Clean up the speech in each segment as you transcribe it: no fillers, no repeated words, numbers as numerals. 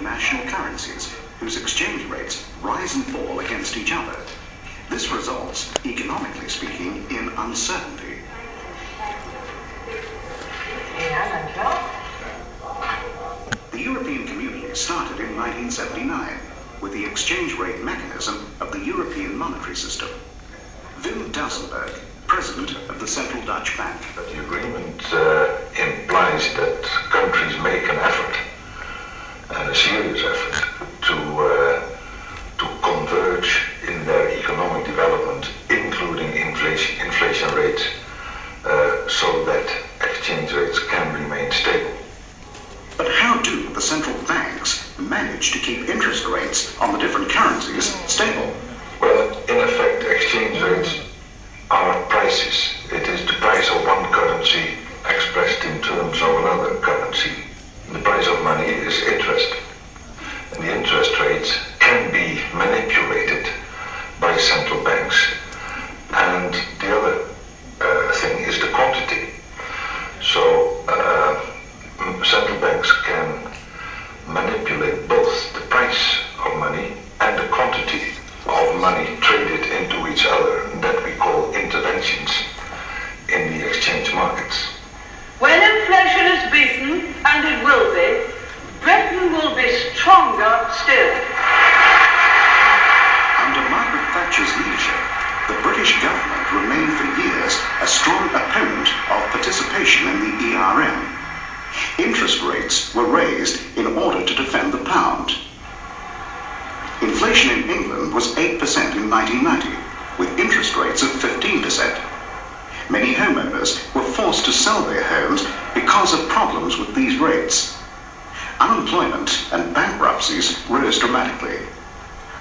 national currencies whose exchange rates rise and fall against each other. This results, economically speaking, in uncertainty. The European Community started in 1979 with the exchange rate mechanism of the European monetary system. Wim Duisenberg, president of the Central Dutch Bank. The agreement implies that countries make an effort, and a serious effort, to converge in their economic development, including inflation rates, so that exchange rates can remain stable. But how do the central banks manage to keep interest rates on the different currencies stable? Well, in effect, exchange rates are prices. It is the price of one currency expressed in terms of another currency. The price of money is interest. And the interest rates can be manipulated by central banks. And the other thing is the quantity. So central banks can manipulate both the price of money and the quantity of money traded into each other, that we call interventions in the exchange markets. When inflation is beaten, and it will be, Britain will be stronger still. Under Margaret Thatcher's leadership, the British government remained for years a strong opponent of participation in the ERM. Interest rates were raised in order to defend the pound. Inflation in England was 8% in 1990, with interest rates of 15%. Many homeowners were forced to sell their homes because of problems with these rates. Unemployment and bankruptcies rose dramatically.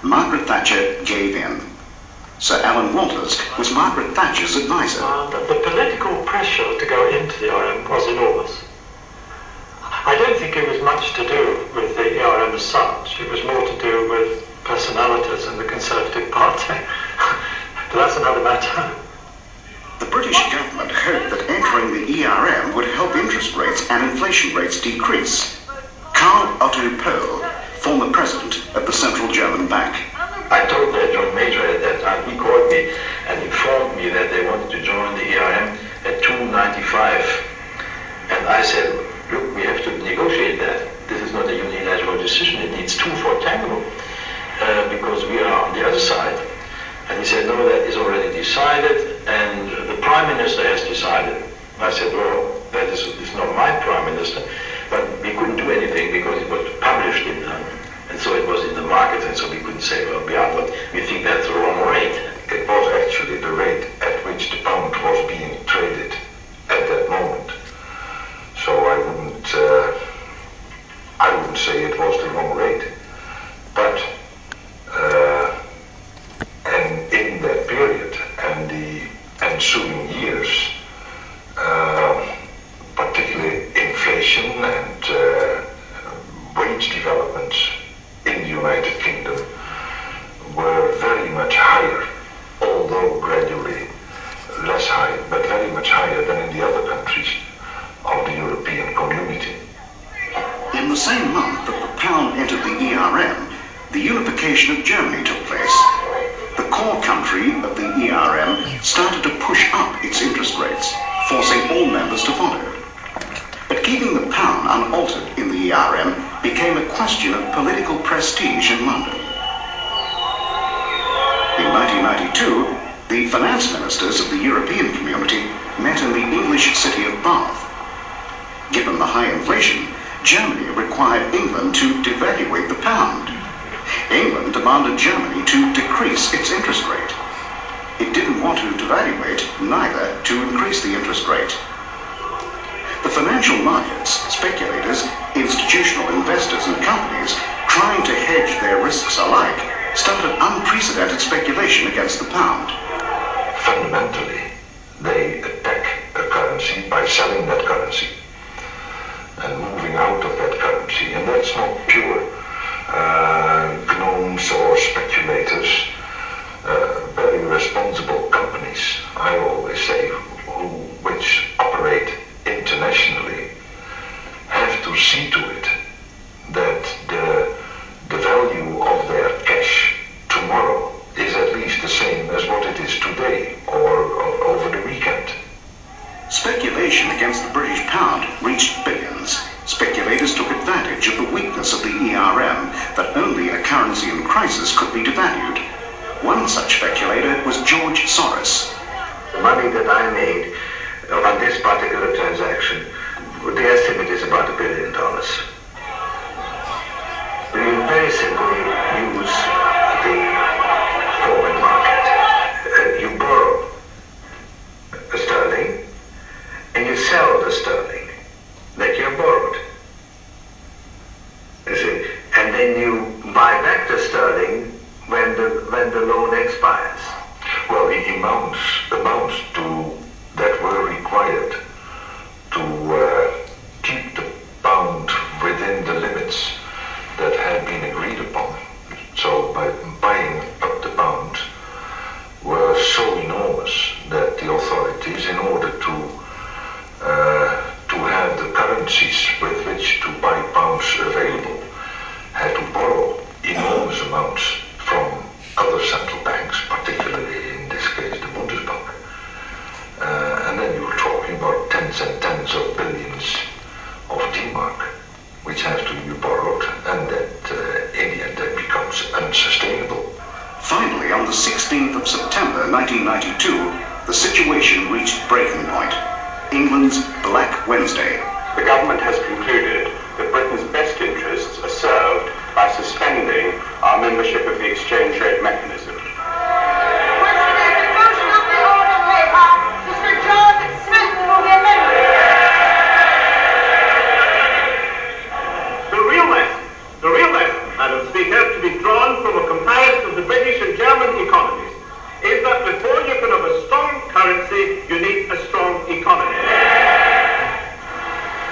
Margaret Thatcher gave in. Sir Alan Walters was Margaret Thatcher's advisor. The political pressure to go into the ERM was enormous. I don't think it was much to do with the ERM as such. It was more to do with personalities in the Conservative Party. But that's another matter. The British government hoped that entering the ERM would help interest rates and inflation rates decrease. Karl Otto Pohl, former president of the Central German Bank. I told the joint major at that time, he called me and informed me that they wanted to join the ERM at 295. And I said, look, we have to negotiate that. This is not a unilateral decision. It needs two for tango, because we are on the other side. And he said, no, that is already decided, and the Prime Minister has decided. I said, well, that is not my Prime Minister, but we couldn't do anything because it was published in and so it was in the market, and so we couldn't say, well, yeah, but we think that's the wrong rate. It was actually the rate at which the pound was being traded at that moment. So I wouldn't say it was the wrong rate, but and in that period and the ensuing years, particularly inflation and wage developments in the United Kingdom were very much higher, although gradually less high, but very much higher than in the other countries of the European community. In the same month that the pound entered the ERM, the unification of Germany took place. The core country of the ERM started to push up its interest rates, forcing all members to follow. But keeping the pound unaltered in the ERM became a question of political prestige in London. In 1992, the finance ministers of the European Community met in the English city of Bath. Given the high inflation, Germany required England to devaluate the pound. England demanded Germany to decrease its interest rate. It didn't want to devaluate, neither to increase the interest rate. The financial markets, speculators, institutional investors and companies trying to hedge their risks alike started unprecedented speculation against the pound. Fundamentally, they attack a currency by selling that currency and moving out of that currency. And that's not pure gnomes or speculators, very responsible companies, I always say, which operate internationally, have to see to it that the Speculation against the British pound reached billions. Speculators took advantage of the weakness of the ERM, that only a currency in crisis could be devalued. One such speculator was George Soros. The money that I made on this particular transaction, the estimate is about $1 billion. You very simply use the forward market. You borrow a sterling and you sell the sterling that you borrowed. You see? And then you buy back the sterling when the loan expires. Well, the amounts that were required to keep the pound within the limits that had been agreed upon, so by buying up the pound, were so enormous that the authorities, in order to have the currencies with which to buy pounds available, had to borrow enormous amounts from other central banks, particularly in this case the Bundesbank. And then you were talking about tens and tens of billions of D-mark, which have to be borrowed, and that in the end that becomes unsustainable. Finally, on the 16th of September 1992, the situation reached breaking point. England's Black Wednesday. The government has concluded that Britain's best interests are served by suspending our membership of the exchange rate mechanism. The real lesson, Madam Speaker, to be drawn from a comparison of the British and German economies is that before you can have a strong currency, you need a strong economy.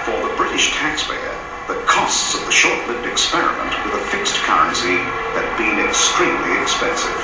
For the British taxpayer, the costs of the short-lived experiment with a fixed currency had been extremely expensive.